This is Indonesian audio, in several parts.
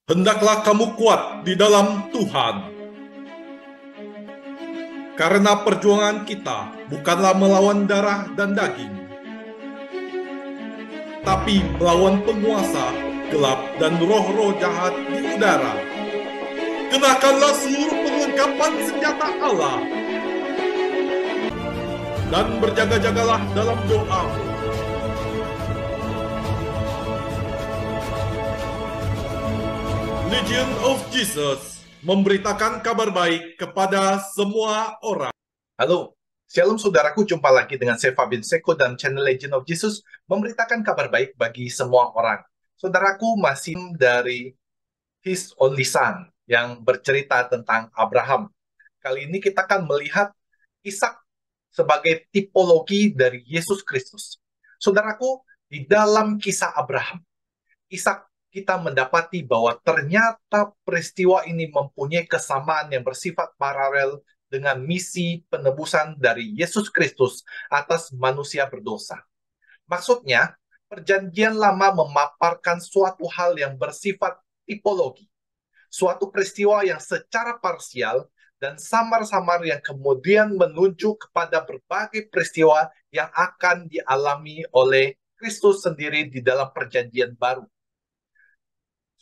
Hendaklah kamu kuat di dalam Tuhan. Karena perjuangan kita bukanlah melawan darah dan daging, tapi melawan penguasa gelap dan roh-roh jahat di udara. Kenakanlah seluruh perlengkapan senjata Allah dan berjaga-jagalah dalam doa. Legion of Jesus memberitakan kabar baik kepada semua orang. Halo, Shalom saudaraku, jumpa lagi dengan saya Fabian Seko dan channel Legend of Jesus memberitakan kabar baik bagi semua orang. Saudaraku, masih dari His Only Son yang bercerita tentang Abraham. Kali ini kita akan melihat Ishak sebagai tipologi dari Yesus Kristus. Saudaraku, di dalam kisah Abraham, Ishak kita mendapati bahwa ternyata peristiwa ini mempunyai kesamaan yang bersifat paralel dengan misi penebusan dari Yesus Kristus atas manusia berdosa. Maksudnya, perjanjian lama memaparkan suatu hal yang bersifat tipologi, suatu peristiwa yang secara parsial dan samar-samar yang kemudian menunjuk kepada berbagai peristiwa yang akan dialami oleh Kristus sendiri di dalam perjanjian baru.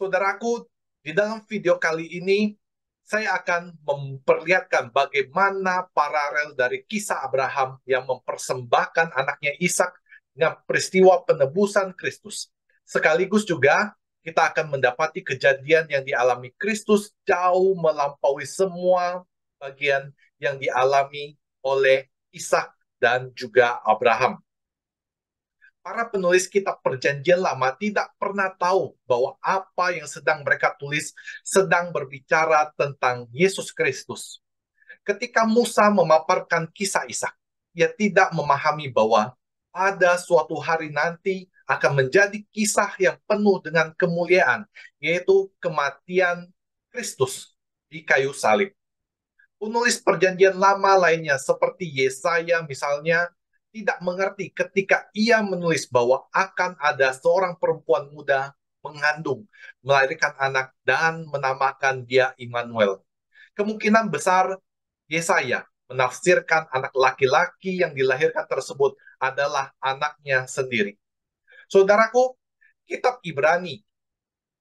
Saudaraku, di dalam video kali ini, saya akan memperlihatkan bagaimana paralel dari kisah Abraham yang mempersembahkan anaknya Ishak dengan peristiwa penebusan Kristus. Sekaligus juga, kita akan mendapati kejadian yang dialami Kristus jauh melampaui semua bagian yang dialami oleh Ishak dan juga Abraham. Para penulis kitab perjanjian lama tidak pernah tahu bahwa apa yang sedang mereka tulis sedang berbicara tentang Yesus Kristus. Ketika Musa memaparkan kisah Ishak, ia tidak memahami bahwa pada suatu hari nanti akan menjadi kisah yang penuh dengan kemuliaan, yaitu kematian Kristus di kayu salib. Penulis perjanjian lama lainnya seperti Yesaya misalnya tidak mengerti ketika ia menulis bahwa akan ada seorang perempuan muda mengandung, melahirkan anak, dan menamakan dia Immanuel. Kemungkinan besar Yesaya menafsirkan anak laki-laki yang dilahirkan tersebut adalah anaknya sendiri. Saudaraku, kitab Ibrani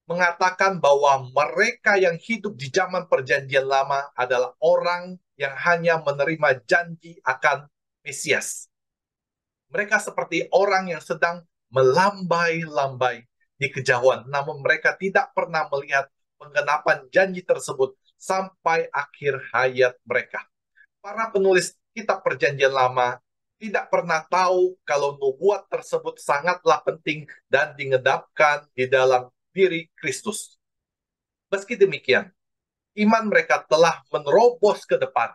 mengatakan bahwa mereka yang hidup di zaman perjanjian lama adalah orang yang hanya menerima janji akan Mesias. Mereka seperti orang yang sedang melambai-lambai di kejauhan, namun mereka tidak pernah melihat penggenapan janji tersebut sampai akhir hayat mereka. Para penulis kitab perjanjian lama tidak pernah tahu kalau nubuat tersebut sangatlah penting dan dingedapkan di dalam diri Kristus. Meski demikian, iman mereka telah menerobos ke depan,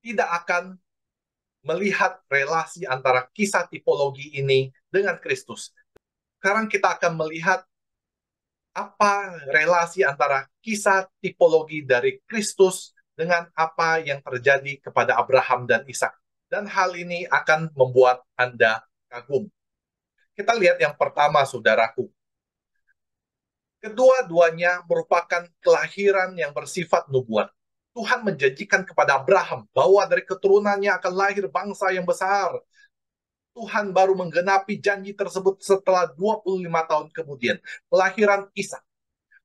tidak akan melihat relasi antara kisah tipologi ini dengan Kristus. Sekarang kita akan melihat apa relasi antara kisah tipologi dari Kristus dengan apa yang terjadi kepada Abraham dan Ishak. Dan hal ini akan membuat Anda kagum. Kita lihat yang pertama, saudaraku. Kedua-duanya merupakan kelahiran yang bersifat nubuat. Tuhan menjanjikan kepada Abraham bahwa dari keturunannya akan lahir bangsa yang besar. Tuhan baru menggenapi janji tersebut setelah 25 tahun kemudian, kelahiran Ishak.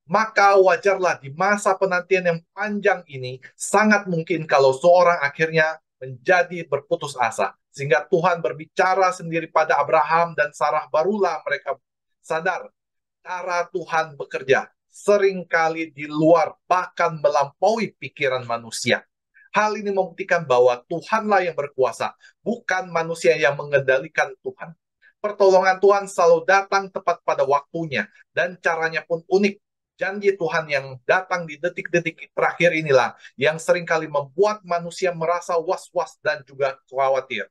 Maka wajarlah di masa penantian yang panjang ini, sangat mungkin kalau seorang akhirnya menjadi berputus asa. Sehingga Tuhan berbicara sendiri pada Abraham dan Sarah, barulah mereka sadar cara Tuhan bekerja seringkali di luar bahkan melampaui pikiran manusia. Hal ini membuktikan bahwa Tuhanlah yang berkuasa, bukan manusia yang mengendalikan Tuhan. Pertolongan Tuhan selalu datang tepat pada waktunya, dan caranya pun unik. Janji Tuhan yang datang di detik-detik terakhir inilah yang seringkali membuat manusia merasa was-was dan juga khawatir.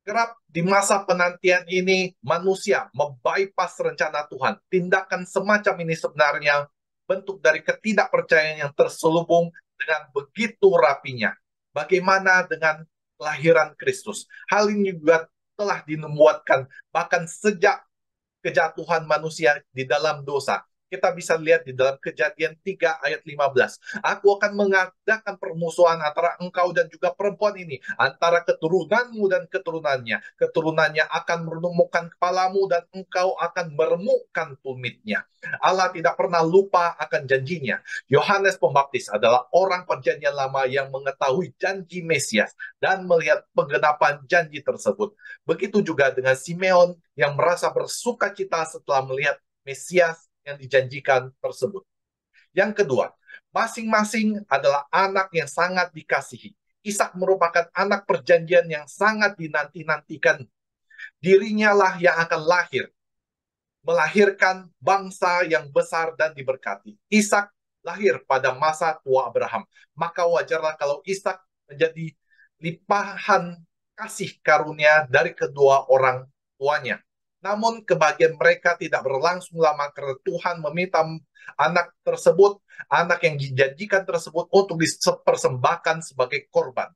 Kerap di masa penantian ini, manusia membypass rencana Tuhan. Tindakan semacam ini sebenarnya bentuk dari ketidakpercayaan yang terselubung dengan begitu rapinya. Bagaimana dengan kelahiran Kristus? Hal ini juga telah dinubuatkan bahkan sejak kejatuhan manusia di dalam dosa. Kita bisa lihat di dalam Kejadian 3 ayat 15. Aku akan mengadakan permusuhan antara engkau dan juga perempuan ini, antara keturunanmu dan keturunannya. Keturunannya akan meremukkan kepalamu dan engkau akan meremukkan tumitnya. Allah tidak pernah lupa akan janjinya. Yohanes Pembaptis adalah orang perjanjian lama yang mengetahui janji Mesias dan melihat penggenapan janji tersebut. Begitu juga dengan Simeon yang merasa bersuka cita setelah melihat Mesias yang dijanjikan tersebut. Yang kedua, masing-masing adalah anak yang sangat dikasihi. Ishak merupakan anak perjanjian yang sangat dinanti-nantikan. Dirinya lah yang akan lahir, melahirkan bangsa yang besar dan diberkati. Ishak lahir pada masa tua Abraham. Maka wajarlah kalau Ishak menjadi limpahan kasih karunia dari kedua orang tuanya. Namun kebahagiaan mereka tidak berlangsung lama karena Tuhan meminta anak tersebut, anak yang dijanjikan tersebut untuk dipersembahkan sebagai korban.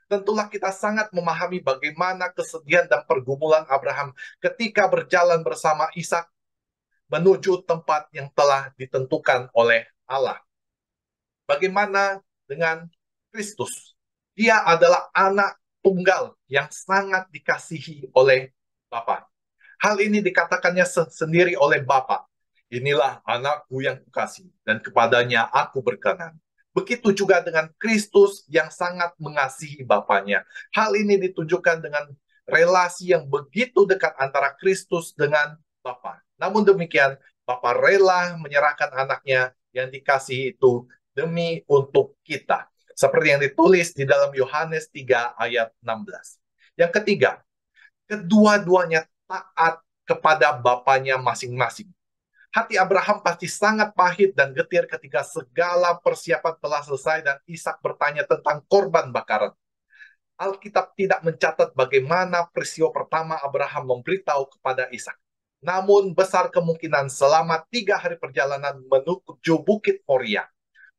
Tentulah kita sangat memahami bagaimana kesedihan dan pergumulan Abraham ketika berjalan bersama Ishak menuju tempat yang telah ditentukan oleh Allah. Bagaimana dengan Kristus? Dia adalah anak tunggal yang sangat dikasihi oleh Bapa. Hal ini dikatakannya sendiri oleh Bapa. Inilah anakku yang kukasih, dan kepadanya aku berkenan. Begitu juga dengan Kristus yang sangat mengasihi Bapanya. Hal ini ditunjukkan dengan relasi yang begitu dekat antara Kristus dengan Bapa. Namun demikian, Bapa rela menyerahkan anaknya yang dikasihi itu demi untuk kita. Seperti yang ditulis di dalam Yohanes 3 ayat 16. Yang ketiga, kedua-duanya taat kepada bapaknya masing-masing. Hati Abraham pasti sangat pahit dan getir ketika segala persiapan telah selesai dan Ishak bertanya tentang korban bakaran. Alkitab tidak mencatat bagaimana peristiwa pertama Abraham memberitahu kepada Ishak. Namun besar kemungkinan selama 3 hari perjalanan menuju Bukit Moria,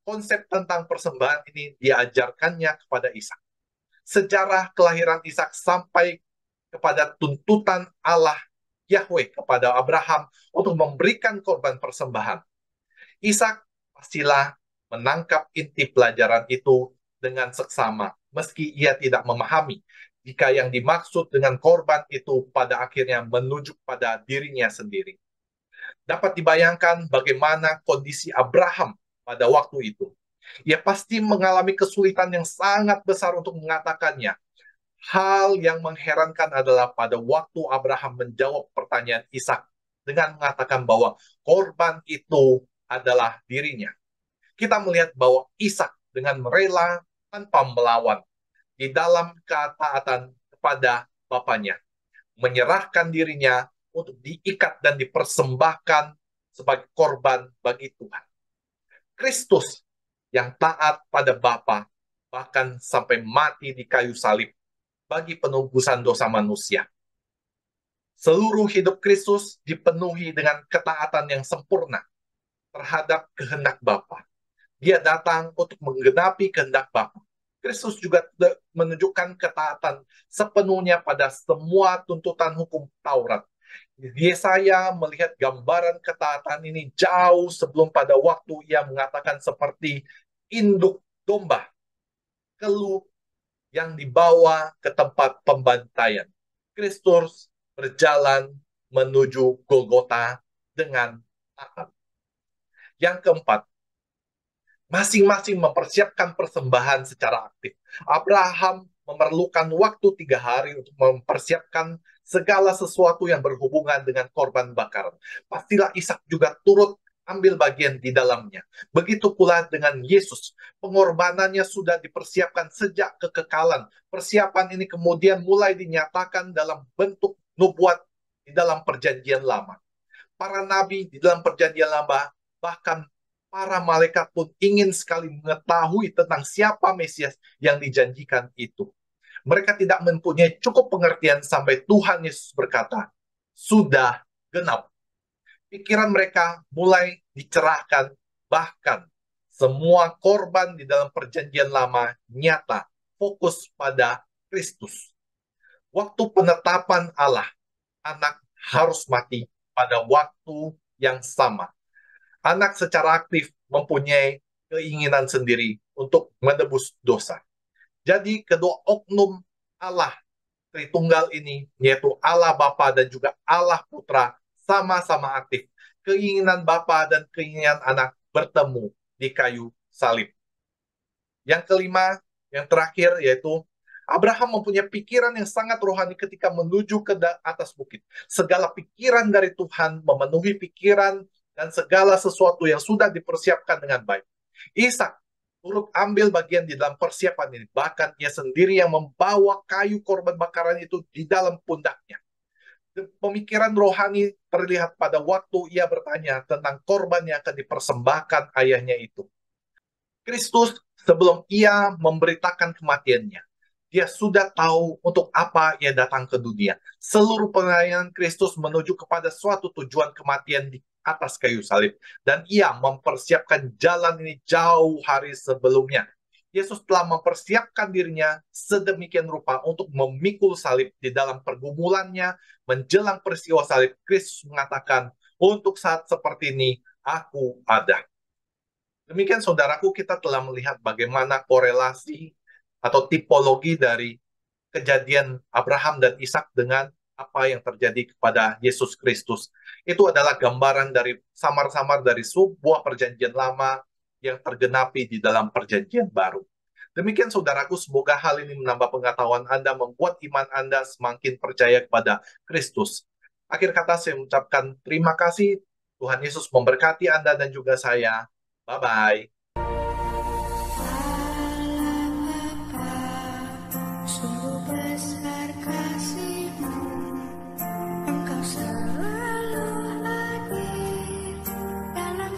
konsep tentang persembahan ini diajarkannya kepada Ishak. Sejarah kelahiran Ishak sampai kepada tuntutan Allah Yahweh kepada Abraham untuk memberikan korban persembahan. Ishak pastilah menangkap inti pelajaran itu dengan seksama, meski ia tidak memahami jika yang dimaksud dengan korban itu pada akhirnya menuju pada dirinya sendiri. Dapat dibayangkan bagaimana kondisi Abraham pada waktu itu. Ia pasti mengalami kesulitan yang sangat besar untuk mengatakannya. Hal yang mengherankan adalah pada waktu Abraham menjawab pertanyaan Ishak dengan mengatakan bahwa korban itu adalah dirinya. Kita melihat bahwa Ishak dengan rela tanpa melawan di dalam ketaatan kepada bapaknya, menyerahkan dirinya untuk diikat dan dipersembahkan sebagai korban bagi Tuhan. Kristus yang taat pada Bapa bahkan sampai mati di kayu salib bagi penebusan dosa manusia. Seluruh hidup Kristus dipenuhi dengan ketaatan yang sempurna terhadap kehendak Bapa. Dia datang untuk menggenapi kehendak Bapa. Kristus juga menunjukkan ketaatan sepenuhnya pada semua tuntutan hukum Taurat. Yesaya melihat gambaran ketaatan ini jauh sebelum pada waktu ia mengatakan seperti induk domba keluh yang dibawa ke tempat pembantaian. Kristus berjalan menuju Golgota dengan taat. Yang keempat, masing-masing mempersiapkan persembahan secara aktif. Abraham memerlukan waktu 3 hari untuk mempersiapkan segala sesuatu yang berhubungan dengan korban bakaran. Pastilah Ishak juga turut ambil bagian di dalamnya. Begitu pula dengan Yesus. Pengorbanannya sudah dipersiapkan sejak kekekalan. Persiapan ini kemudian mulai dinyatakan dalam bentuk nubuat di dalam perjanjian lama. Para nabi di dalam perjanjian lama, bahkan para malaikat pun ingin sekali mengetahui tentang siapa Mesias yang dijanjikan itu. Mereka tidak mempunyai cukup pengertian sampai Tuhan Yesus berkata, sudah genap. Pikiran mereka mulai dicerahkan, bahkan semua korban di dalam perjanjian lama nyata fokus pada Kristus. Waktu penetapan Allah, anak harus mati pada waktu yang sama. Anak secara aktif mempunyai keinginan sendiri untuk menebus dosa. Jadi kedua oknum Allah Tritunggal ini, yaitu Allah Bapa dan juga Allah Putra, sama-sama aktif. Keinginan Bapa dan keinginan anak bertemu di kayu salib. Yang kelima, yang terakhir, yaitu Abraham mempunyai pikiran yang sangat rohani ketika menuju ke atas bukit. Segala pikiran dari Tuhan memenuhi pikiran dan segala sesuatu yang sudah dipersiapkan dengan baik. Ishak turut ambil bagian di dalam persiapan ini. Bahkan ia sendiri yang membawa kayu korban bakaran itu di dalam pundaknya. Pemikiran rohani terlihat pada waktu ia bertanya tentang korban yang akan dipersembahkan ayahnya itu. Kristus sebelum ia memberitakan kematiannya, dia sudah tahu untuk apa ia datang ke dunia. Seluruh pelayanan Kristus menuju kepada suatu tujuan kematian di atas kayu salib. Dan ia mempersiapkan jalan ini jauh hari sebelumnya. Yesus telah mempersiapkan dirinya sedemikian rupa untuk memikul salib. Di dalam pergumulannya menjelang peristiwa salib, Kristus mengatakan, untuk saat seperti ini, aku ada. Demikian saudaraku, kita telah melihat bagaimana korelasi atau tipologi dari kejadian Abraham dan Ishak dengan apa yang terjadi kepada Yesus Kristus. Itu adalah gambaran dari samar-samar dari sebuah perjanjian lama yang tergenapi di dalam perjanjian baru. Demikian saudaraku, semoga hal ini menambah pengetahuan Anda, membuat iman Anda semakin percaya kepada Kristus. Akhir kata saya mengucapkan terima kasih. Tuhan Yesus memberkati Anda dan juga saya. Bye-bye. Sungguh besar kasih-Mu, Engkau selalu hadir dalam